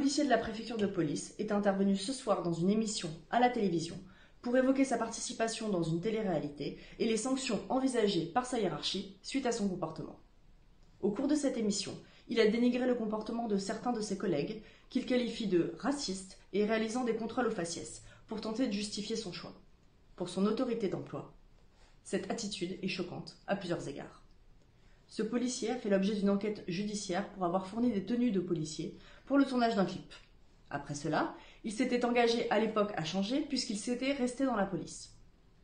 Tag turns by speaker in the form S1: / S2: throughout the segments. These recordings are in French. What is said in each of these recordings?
S1: policier de la préfecture de police est intervenu ce soir dans une émission à la télévision pour évoquer sa participation dans une télé-réalité et les sanctions envisagées par sa hiérarchie suite à son comportement. Au cours de cette émission, il a dénigré le comportement de certains de ses collègues qu'il qualifie de racistes et réalisant des contrôles aux faciès pour tenter de justifier son choix. Pour son autorité d'emploi, cette attitude est choquante à plusieurs égards. Ce policier a fait l'objet d'une enquête judiciaire pour avoir fourni des tenues de policier pour le tournage d'un clip. Après cela, il s'était engagé à l'époque à changer puisqu'il s'était resté dans la police.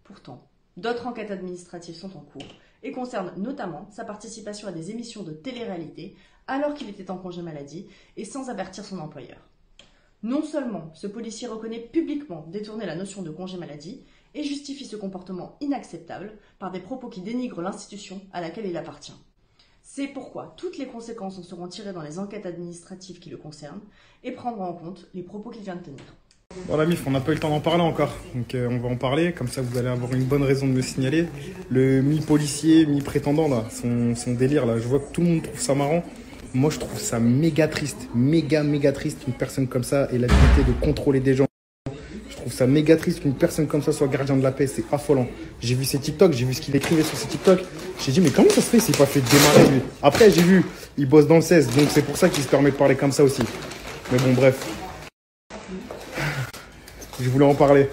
S1: Pourtant, d'autres enquêtes administratives sont en cours et concernent notamment sa participation à des émissions de télé-réalité alors qu'il était en congé maladie et sans avertir son employeur. Non seulement ce policier reconnaît publiquement détourner la notion de congé maladie et justifie ce comportement inacceptable par des propos qui dénigrent l'institution à laquelle il appartient. C'est pourquoi toutes les conséquences en seront tirées dans les enquêtes administratives qui le concernent et prendront en compte les propos qu'il vient de tenir.
S2: Voilà Mif, on n'a pas eu le temps d'en parler encore, donc on va en parler, comme ça vous allez avoir une bonne raison de me signaler. Le mi-policier, mi-prétendant là, son délire là, je vois que tout le monde trouve ça marrant. Moi je trouve ça méga triste, méga triste qu'une personne comme ça ait l'habilité de contrôler des gens. Je trouve ça méga triste qu'une personne comme ça soit gardien de la paix, c'est affolant. J'ai vu ses TikTok, j'ai vu ce qu'il écrivait sur ses TikTok. J'ai dit mais comment ça se fait s'il s'est pas fait démarrer lui? Après j'ai vu, il bosse dans le 16, donc c'est pour ça qu'il se permet de parler comme ça aussi. Mais bon bref. Je voulais en parler.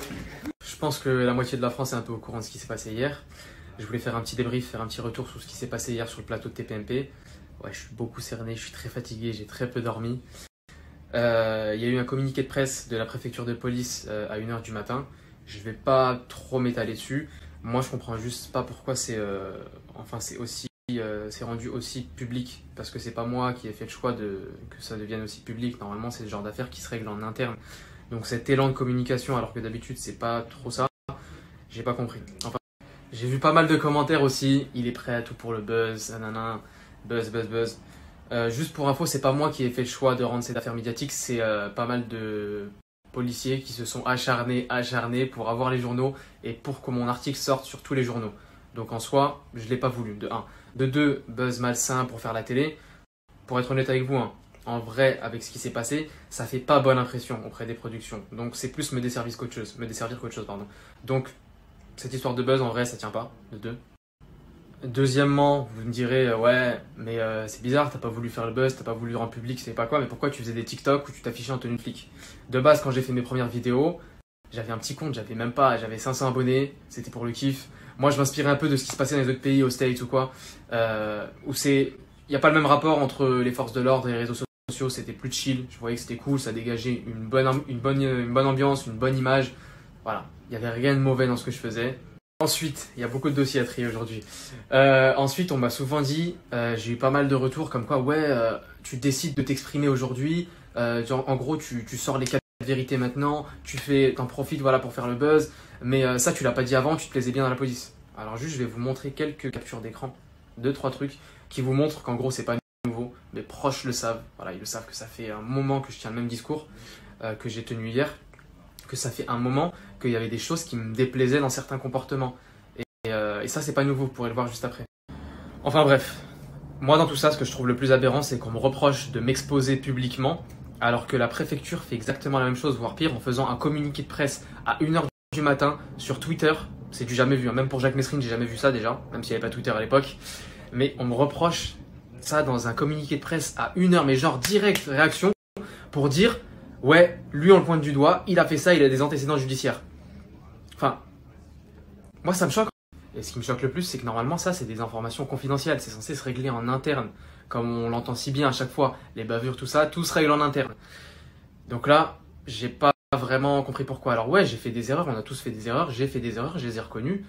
S3: Je pense que la moitié de la France est un peu au courant de ce qui s'est passé hier. Je voulais faire un petit débrief, faire un petit retour sur ce qui s'est passé hier sur le plateau de TPMP. Ouais, je suis beaucoup cerné, je suis très fatigué, j'ai très peu dormi. Il y a eu un communiqué de presse de la préfecture de police à 1h du matin. Je vais pas trop m'étaler dessus. Moi, je comprends juste pas pourquoi c'est rendu aussi public. Parce que c'est pas moi qui ai fait le choix que ça devienne aussi public. Normalement, c'est le genre d'affaires qui se règle en interne. Donc cet élan de communication, alors que d'habitude, c'est pas trop ça, j'ai pas compris. Enfin, j'ai vu pas mal de commentaires aussi. Il est prêt à tout pour le buzz, nanana, buzz. Juste pour info, c'est pas moi qui ai fait le choix de rendre cette affaire médiatique, c'est pas mal de policiers qui se sont acharnés pour avoir les journaux et pour que mon article sorte sur tous les journaux. Donc en soi, je l'ai pas voulu, de 1. De 2, buzz malsain pour faire la télé. Pour être honnête avec vous, hein, en vrai, avec ce qui s'est passé, ça fait pas bonne impression auprès des productions. Donc c'est plus me desservir qu'autre chose, pardon. Donc cette histoire de buzz, en vrai, ça tient pas, de 2. Deuxièmement, vous me direz, ouais, mais c'est bizarre, t'as pas voulu faire le buzz, t'as pas voulu le rendre public, c'est pas quoi, mais pourquoi tu faisais des TikTok où tu t'affichais en tenue de flic? De base, quand j'ai fait mes premières vidéos, j'avais un petit compte, j'avais 500 abonnés, c'était pour le kiff. Moi, je m'inspirais un peu de ce qui se passait dans les autres pays, aux States ou quoi, où il n'y a pas le même rapport entre les forces de l'ordre et les réseaux sociaux, c'était plus chill, je voyais que c'était cool, ça dégageait une bonne ambiance, une bonne image, voilà, il n'y avait rien de mauvais dans ce que je faisais. Ensuite, il y a beaucoup de dossiers à trier aujourd'hui. Ensuite, on m'a souvent dit, j'ai eu pas mal de retours comme quoi, ouais, tu décides de t'exprimer aujourd'hui, en gros, tu sors les 4 vérités maintenant, t'en profites voilà, pour faire le buzz, mais ça, tu l'as pas dit avant, tu te plaisais bien dans la police. Alors juste, je vais vous montrer quelques captures d'écran, 2-3 trucs, qui vous montrent qu'en gros, c'est pas nouveau, mes proches le savent. Voilà, ils le savent que ça fait un moment que je tiens le même discours que j'ai tenu hier, que ça fait un moment qu'il y avait des choses qui me déplaisaient dans certains comportements. Et ça, c'est pas nouveau, vous pourrez le voir juste après. Enfin bref, moi dans tout ça, ce que je trouve le plus aberrant, c'est qu'on me reproche de m'exposer publiquement, alors que la préfecture fait exactement la même chose, voire pire, en faisant un communiqué de presse à 1h du matin sur Twitter. C'est du jamais vu, hein. Même pour Jacques Messrine, j'ai jamais vu ça déjà, même s'il n'y avait pas Twitter à l'époque. Mais on me reproche ça dans un communiqué de presse à 1h, mais genre direct réaction, pour dire ouais, lui on le pointe du doigt, il a fait ça, il a des antécédents judiciaires. Enfin, moi ça me choque. Et ce qui me choque le plus, c'est que normalement ça c'est des informations confidentielles, c'est censé se régler en interne. Comme on l'entend si bien à chaque fois, les bavures, tout ça, tout se règle en interne. Donc là, j'ai pas vraiment compris pourquoi. Alors ouais, j'ai fait des erreurs, on a tous fait des erreurs, j'ai fait des erreurs, je les ai reconnues.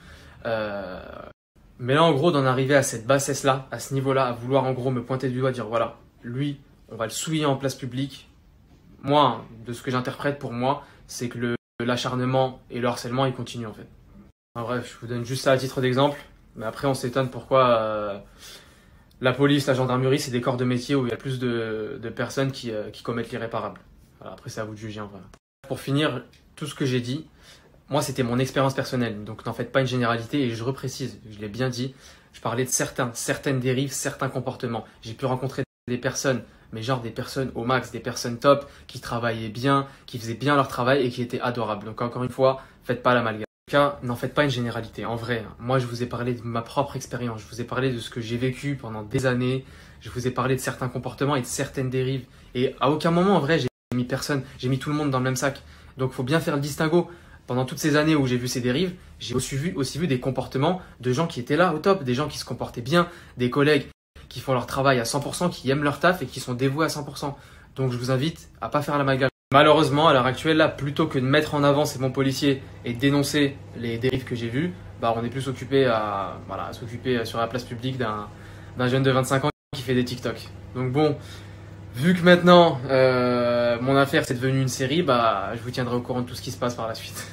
S3: Mais là en gros, d'en arriver à cette bassesse-là, à ce niveau-là, à vouloir en gros me pointer du doigt, dire voilà, lui, on va le souiller en place publique. Moi, de ce que j'interprète pour moi, c'est que l'acharnement et le harcèlement, ils continuent en fait. En bref, je vous donne juste ça à titre d'exemple, mais après on s'étonne pourquoi la police, la gendarmerie, c'est des corps de métier où il y a plus de personnes qui commettent l'irréparable. Voilà, après c'est à vous de juger. Voilà. Pour finir, tout ce que j'ai dit, moi c'était mon expérience personnelle, donc n'en faites pas une généralité et je reprécise, je l'ai bien dit, je parlais de certaines dérives, certains comportements. J'ai pu rencontrer des personnes mais genre des personnes au max, des personnes top, qui travaillaient bien, qui faisaient bien leur travail et qui étaient adorables. Donc encore une fois, faites pas l'amalgame. En tout cas, n'en faites pas une généralité. En vrai, moi je vous ai parlé de ma propre expérience, je vous ai parlé de ce que j'ai vécu pendant des années, je vous ai parlé de certains comportements et de certaines dérives. Et à aucun moment, en vrai, j'ai mis personne, j'ai mis tout le monde dans le même sac. Donc il faut bien faire le distinguo. Pendant toutes ces années où j'ai vu ces dérives, j'ai aussi vu des comportements de gens qui étaient là au top, des gens qui se comportaient bien, des collègues qui font leur travail à 100%, qui aiment leur taf et qui sont dévoués à 100%. Donc je vous invite à pas faire l'amalgame. Malheureusement, à l'heure actuelle, là, plutôt que de mettre en avant ces bons policiers et de dénoncer les dérives que j'ai vues, bah, on est plus occupé à s'occuper sur la place publique d'un jeune de 25 ans qui fait des TikTok. Donc bon, vu que maintenant mon affaire c'est devenu une série, bah, je vous tiendrai au courant de tout ce qui se passe par la suite.